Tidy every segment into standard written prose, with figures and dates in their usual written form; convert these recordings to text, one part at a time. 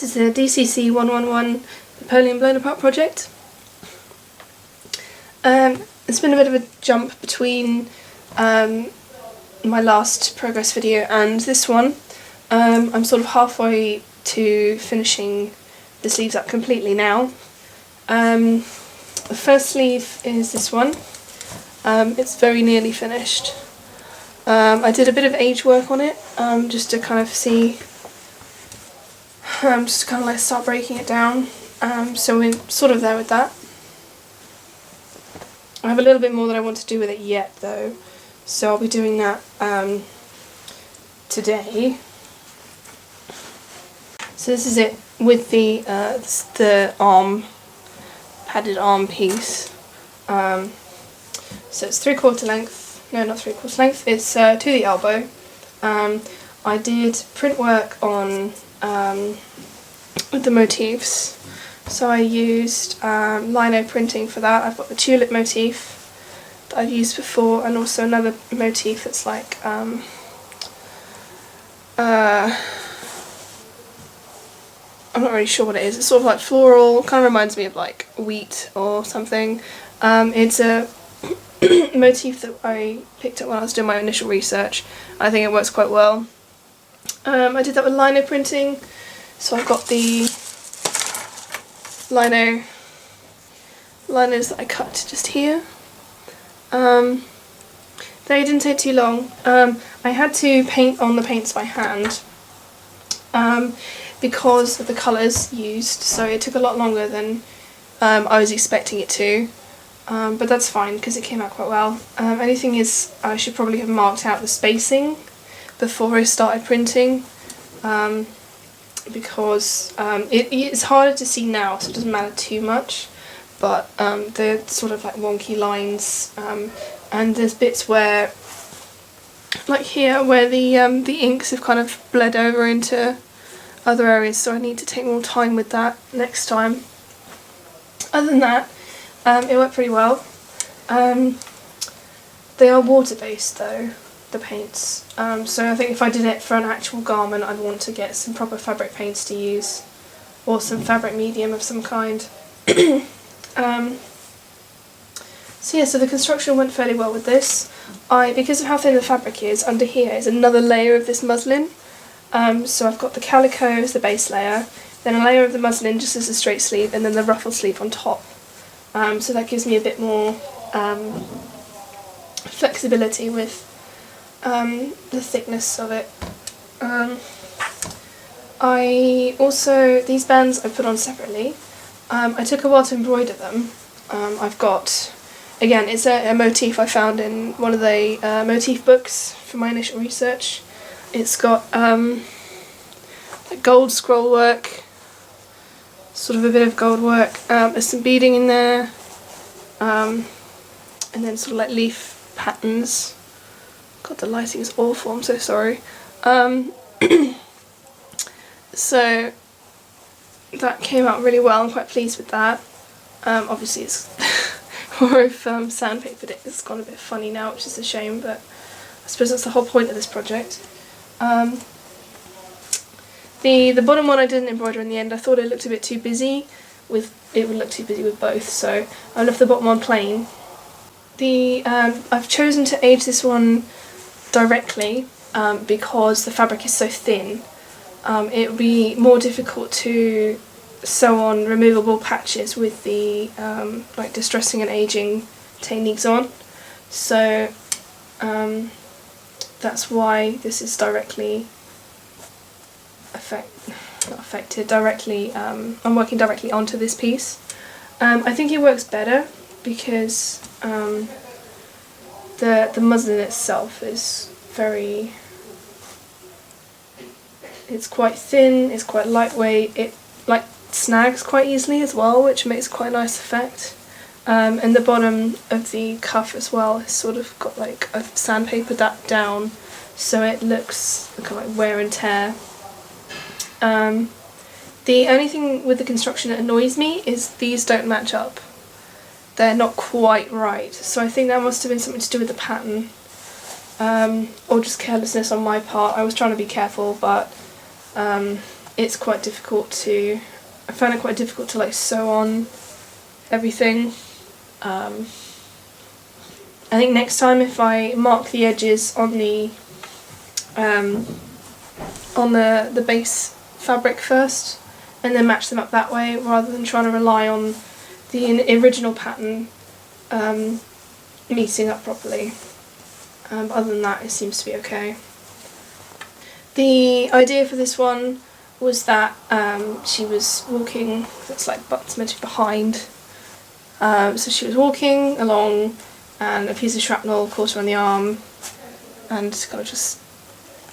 This is the DCC111 Napoleon Blown Apart project. It's been a bit of a jump between my last progress video and this one. I'm sort of halfway to finishing the sleeves up completely now. The first sleeve is this one. It's very nearly finished. I did a bit of age work on it, just to kind of see, just to kind of like start breaking it down. So we're sort of there with that. I have a little bit more that I want to do with it yet though, so I'll be doing that today. So this is it with the arm, padded arm piece. So it's 3/4 length, no not 3/4 length, it's to the elbow. I did print work on with the motifs, so I used lino printing for that. I've got the tulip motif that I've used before, and also another motif that's like I'm not really sure what it is. It's sort of like floral, kind of reminds me of like wheat or something. It's a motif that I picked up when I was doing my initial research. I think it works quite well. I did that with lino printing, so I've got the linos that I cut just here. They didn't take too long. I had to paint on the paints by hand because of the colours used, so it took a lot longer than I was expecting it to. But that's fine because it came out quite well. Only thing is, I should probably have marked out the spacing before I started printing, because it's harder to see now, so it doesn't matter too much, but they're sort of like wonky lines, and there's bits where, like here, where the inks have kind of bled over into other areas, so I need to take more time with that next time. Other than that, it worked pretty well. They are water-based though, the paints, so I think if I did it for an actual garment I'd want to get some proper fabric paints to use, or some fabric medium of some kind. So yeah, so the construction went fairly well with this. Because of how thin the fabric is, under here is another layer of this muslin. So I've got the calico as the base layer, then a layer of the muslin just as a straight sleeve, and then the ruffle sleeve on top. So that gives me a bit more flexibility with the thickness of it. These bands I put on separately. I took a while to embroider them. I've got, again, it's a motif I found in one of the motif books for my initial research. It's got gold scroll work, sort of a bit of gold work, there's some beading in there, and then sort of like leaf patterns. God, the lighting is awful, I'm so sorry. So that came out really well, I'm quite pleased with that. Obviously it's or if sandpapered it, it's gone a bit funny now, which is a shame, but I suppose that's the whole point of this project. The bottom one I didn't embroider in the end. I thought it looked a bit too busy with, it would look too busy with both, so I left the bottom one plain. I've chosen to age this one directly because the fabric is so thin. It would be more difficult to sew on removable patches with the like distressing and aging techniques on, so that's why this is directly I'm working directly onto this piece. I think it works better because the muslin itself is it's quite thin, it's quite lightweight, it like snags quite easily as well, which makes quite a nice effect. And the bottom of the cuff as well has sort of got like a sandpaper that down, so it looks kind of like wear and tear. The only thing with the construction that annoys me is these don't match up. They're not quite right, so I think that must have been something to do with the pattern, or just carelessness on my part. I was trying to be careful, but it's quite difficult to, I found it quite difficult to like sew on everything. I think next time if I mark the edges on the base fabric first and then match them up that way rather than trying to rely on the original pattern meeting up properly. Other than that, it seems to be okay. The idea for this one was that she was walking, it's like butt's meant to be behind, so she was walking along and a piece of shrapnel caught her on the arm and kind of just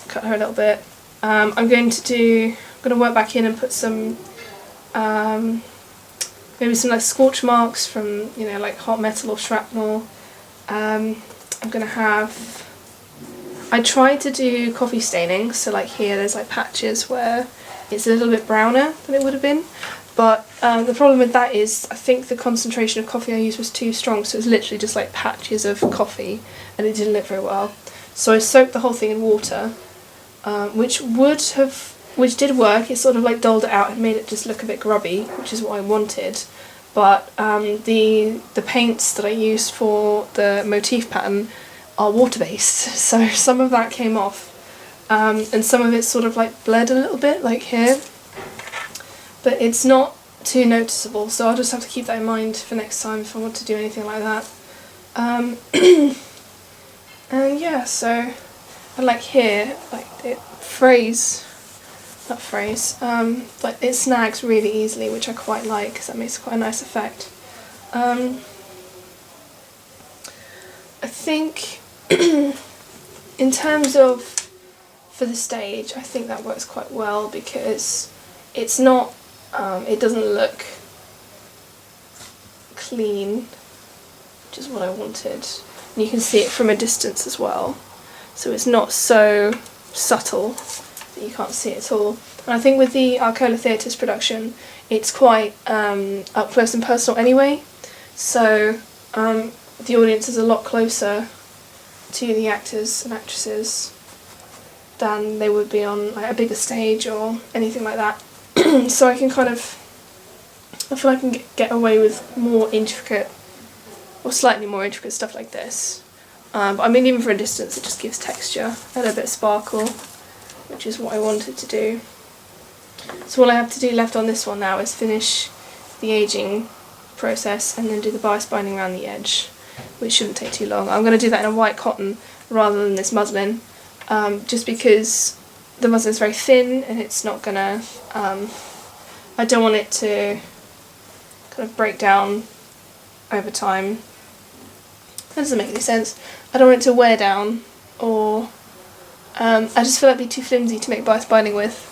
cut her a little bit. I'm going to work back in and put some maybe some like scorch marks from, you know, like hot metal or shrapnel. I'm going to have, I tried to do coffee staining, so like here there's like patches where it's a little bit browner than it would have been, but the problem with that is I think the concentration of coffee I used was too strong, so it's literally just like patches of coffee and it didn't look very well. So I soaked the whole thing in water, which did work. It sort of like dulled it out and made it just look a bit grubby, which is what I wanted. But the paints that I used for the motif pattern are water-based, so some of that came off, and some of it sort of like bled a little bit, like here. But it's not too noticeable, so I'll just have to keep that in mind for next time if I want to do anything like that. And yeah, so I like here, like it like it snags really easily, which I quite like because that makes quite a nice effect. I think in terms of for the stage, I think that works quite well because it's not, it doesn't look clean, which is what I wanted. And you can see it from a distance as well, so it's not so subtle that you can't see it at all. And I think with the Arcola Theatres production, it's quite up close and personal anyway, so the audience is a lot closer to the actors and actresses than they would be on like a bigger stage or anything like that. So I can kind of, I feel I can get away with more intricate, or slightly more intricate stuff like this. But I mean, even for a distance, it just gives texture and a bit of sparkle, which is what I wanted to do. So all I have to do left on this one now is finish the ageing process and then do the bias binding around the edge, which shouldn't take too long. I'm going to do that in a white cotton rather than this muslin, just because the muslin is very thin and it's not going to, I don't want it to kind of break down over time. That doesn't make any sense. I don't want it to wear down, or I just feel like it'd be too flimsy to make bias binding with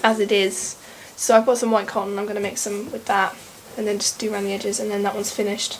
as it is. So I've got some white cotton, I'm going to make some with that and then just do around the edges, and then that one's finished.